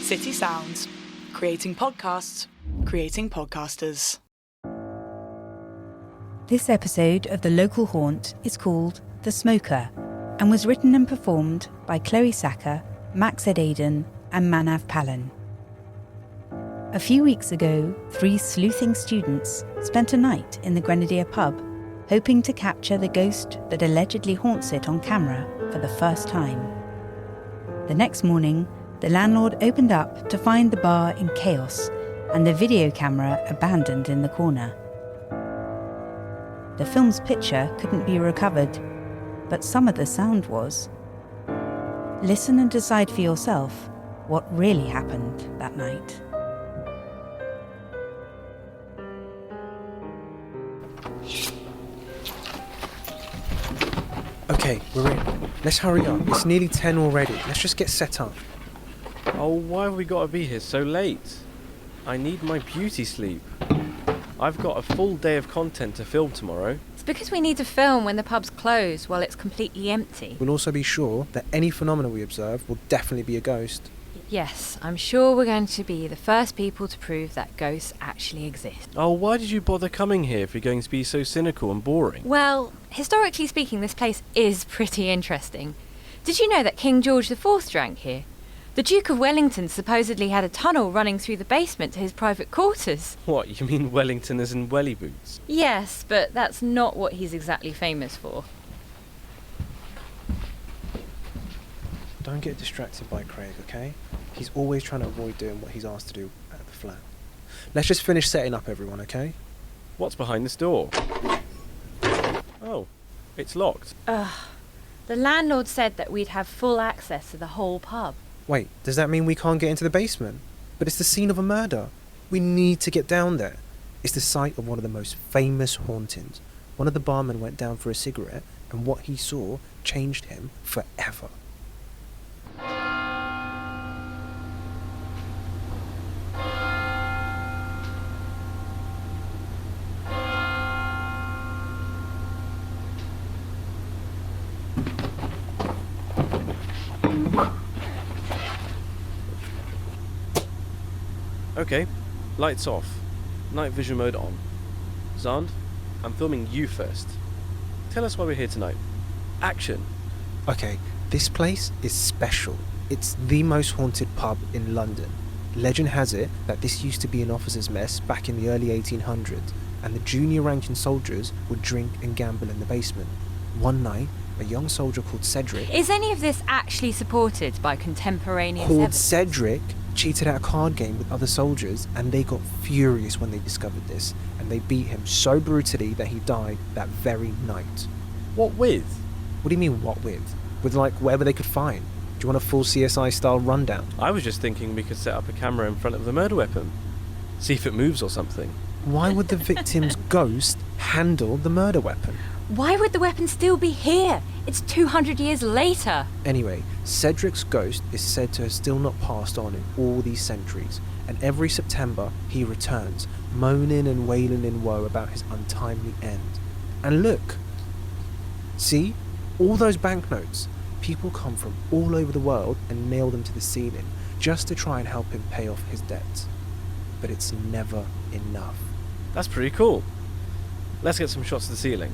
City Sounds. Creating podcasts, creating podcasters. This episode of The Local Haunt is called The Smoker and was written and performed by Chloe Sacker, Max Ed Aiden and Manav Palin. A few weeks ago, 3 sleuthing students spent a night in the Grenadier Pub, hoping to capture the ghost that allegedly haunts it on camera for the first time. The next morning, the landlord opened up to find the bar in chaos and the video camera abandoned in the corner. The film's picture couldn't be recovered, but some of the sound was. Listen and decide for yourself what really happened that night. Okay, we're in. Let's hurry up. It's nearly 10 already. Let's just get set up. Oh, why have we got to be here so late? I need my beauty sleep. I've got a full day of content to film tomorrow. It's because we need to film when the pub's closed while it's completely empty. We'll also be sure that any phenomena we observe will definitely be a ghost. Yes, I'm sure we're going to be the first people to prove that ghosts actually exist. Oh, why did you bother coming here if you're going to be so cynical and boring? Well, historically speaking, this place is pretty interesting. Did you know that King George IV drank here? The Duke of Wellington supposedly had a tunnel running through the basement to his private quarters. What, you mean Wellington as in welly boots? Yes, but that's not what he's exactly famous for. Don't get distracted by Craig, okay? He's always trying to avoid doing what he's asked to do at the flat. Let's just finish setting up everyone, okay? What's behind this door? Oh, it's locked. Ugh. The landlord said that we'd have full access to the whole pub. Wait, does that mean we can't get into the basement? But it's the scene of a murder. We need to get down there. It's the site of one of the most famous hauntings. One of the barmen went down for a cigarette, and what he saw changed him forever. Okay, lights off. Night vision mode on. Zand, I'm filming you first. Tell us why we're here tonight. Action! Okay, this place is special. It's the most haunted pub in London. Legend has it that this used to be an officers' mess back in the early 1800s, and the junior ranking soldiers would drink and gamble in the basement. One night, a young soldier called Cedric... Is any of this actually supported by contemporaneous called evidence? Cedric cheated at a card game with other soldiers, and they got furious when they discovered this, and they beat him so brutally that he died that very night. What with? What do you mean, what with? With, like, whatever they could find. Do you want a full CSI-style rundown? I was just thinking we could set up a camera in front of the murder weapon. See if it moves or something. Why would the victim's ghost handle the murder weapon? Why would the weapon still be here? It's 200 years later. Anyway, Cedric's ghost is said to have still not passed on in all these centuries, and every September he returns, moaning and wailing in woe about his untimely end. And look! See? All those banknotes. People come from all over the world and nail them to the ceiling just to try and help him pay off his debts. But it's never enough. That's pretty cool. Let's get some shots of the ceiling.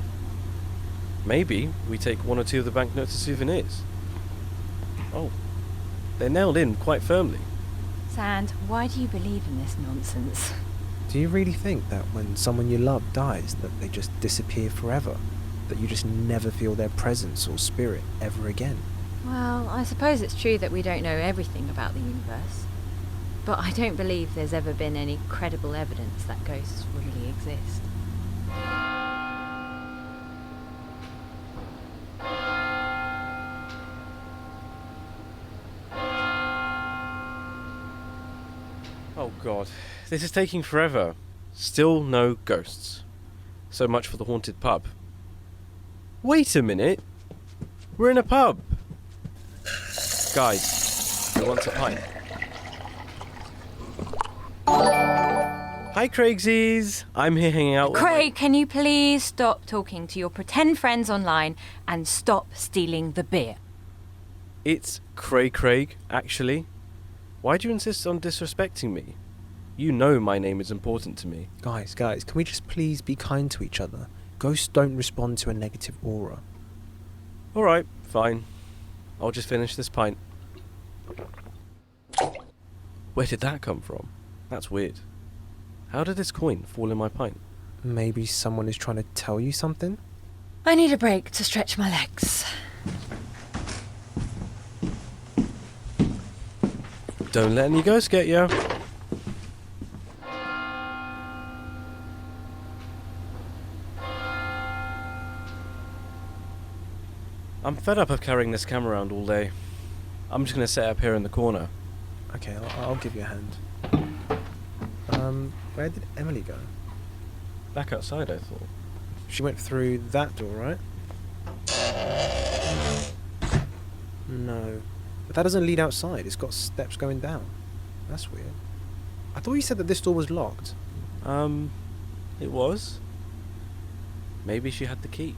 Maybe we take 1 or 2 of the banknotes as souvenirs. Oh, they're nailed in quite firmly. Sand, why do you believe in this nonsense? Do you really think that when someone you love dies that they just disappear forever? That you just never feel their presence or spirit ever again? Well, I suppose it's true that we don't know everything about the universe. But I don't believe there's ever been any credible evidence that ghosts really exist. Oh god, this is taking forever. Still no ghosts. So much for the haunted pub. Wait a minute. We're in a pub. Guys, who wants a pint? Hi Craigsies, I'm here hanging out with Craig, can you please stop talking to your pretend friends online and stop stealing the beer? It's Craig, actually. Why do you insist on disrespecting me? You know my name is important to me. Guys, can we just please be kind to each other? Ghosts don't respond to a negative aura. Alright, fine. I'll just finish this pint. Where did that come from? That's weird. How did this coin fall in my pint? Maybe someone is trying to tell you something? I need a break to stretch my legs. Don't let any ghosts get you. I'm fed up of carrying this camera around all day. I'm just going to set up here in the corner. Okay, I'll give you a hand. Where did Emily go? Back outside, I thought. She went through that door, right? No. But that doesn't lead outside. It's got steps going down. That's weird. I thought you said that this door was locked. It was. Maybe she had the key.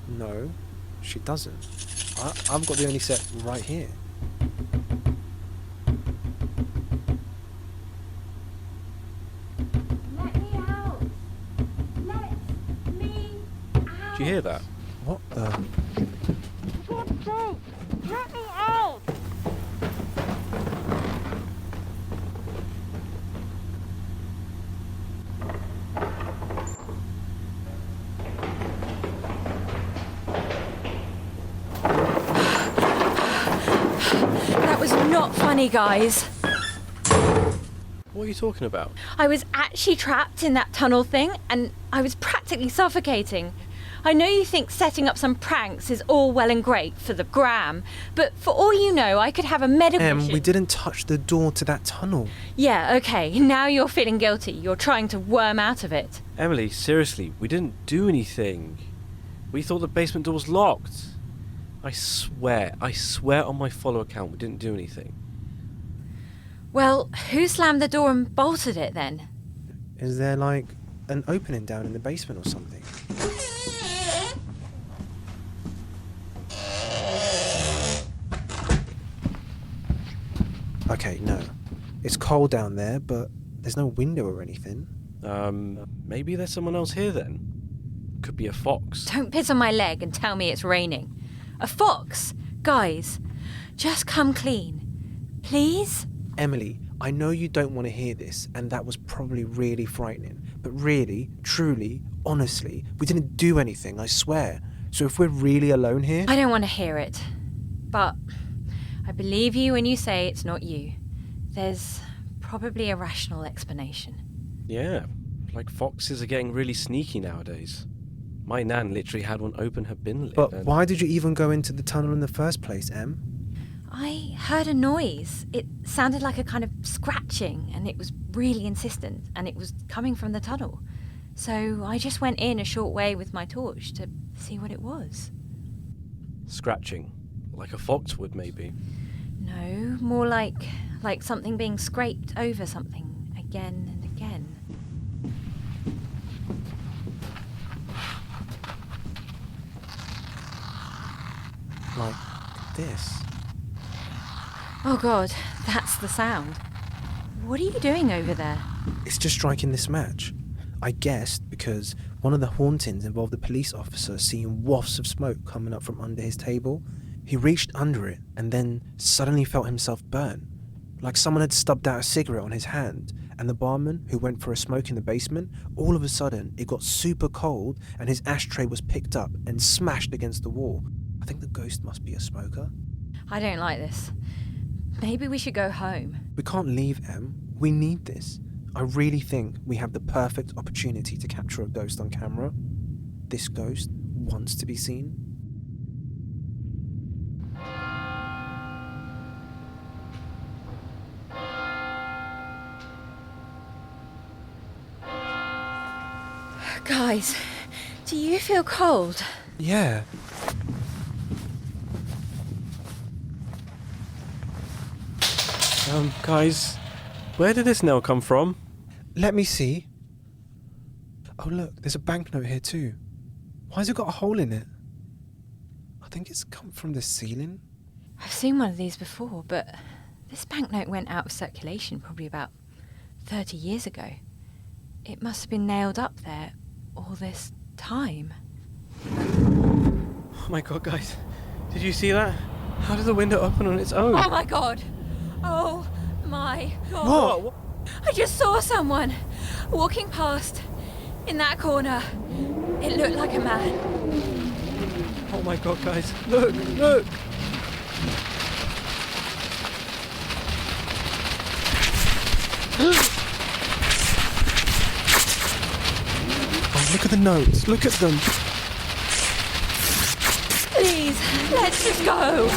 No, she doesn't. I've got the only set right here. Let me out! Let me out! Do you hear that? What the? God's sake! Let me out! That was not funny, guys. What are you talking about? I was actually trapped in that tunnel thing, and I was practically suffocating. I know you think setting up some pranks is all well and great for the gram, but for all you know, I could have a medical mission. We didn't touch the door to that tunnel. Yeah, okay, now you're feeling guilty. You're trying to worm out of it. Emily, seriously, we didn't do anything. We thought the basement door was locked. I swear on my follow account we didn't do anything. Well, who slammed the door and bolted it then? Is there like an opening down in the basement or something? Okay, no. It's cold down there, but there's no window or anything. Maybe there's someone else here then. Could be a fox. Don't piss on my leg and tell me it's raining. A fox? Guys, just come clean. Please? Emily, I know you don't want to hear this, and that was probably really frightening. But really, truly, honestly, we didn't do anything, I swear. So if we're really alone here... I don't want to hear it. But I believe you when you say it's not you. There's probably a rational explanation. Yeah, like foxes are getting really sneaky nowadays. My nan literally had one open her bin lid. But why did you even go into the tunnel in the first place, Em? I heard a noise. It sounded like a kind of scratching, and it was really insistent, and it was coming from the tunnel. So I just went in a short way with my torch to see what it was. Scratching? Like a fox would, maybe? No, more like something being scraped over something again and again. Like this. Oh God, that's the sound. What are you doing over there? It's just striking this match. I guessed because one of the hauntings involved a police officer seeing wafts of smoke coming up from under his table. He reached under it and then suddenly felt himself burn, like someone had stubbed out a cigarette on his hand. And the barman, who went for a smoke in the basement, all of a sudden it got super cold and his ashtray was picked up and smashed against the wall. I think the ghost must be a smoker. I don't like this. Maybe we should go home. We can't leave, Em. We need this. I really think we have the perfect opportunity to capture a ghost on camera. This ghost wants to be seen. Guys, do you feel cold? Yeah. Guys, where did this nail come from? Let me see. Oh look, there's a banknote here too. Why's it got a hole in it? I think it's come from the ceiling. I've seen one of these before, but This banknote went out of circulation probably about 30 years ago. It must have been nailed up there all this time. Oh my god, guys. Did you see that? How did the window open on its own? Oh my god! Oh my god! What? I just saw someone walking past in that corner. It looked like a man. Oh my god, guys. Look, look! Oh, look at the notes. Look at them. Please, let's just go.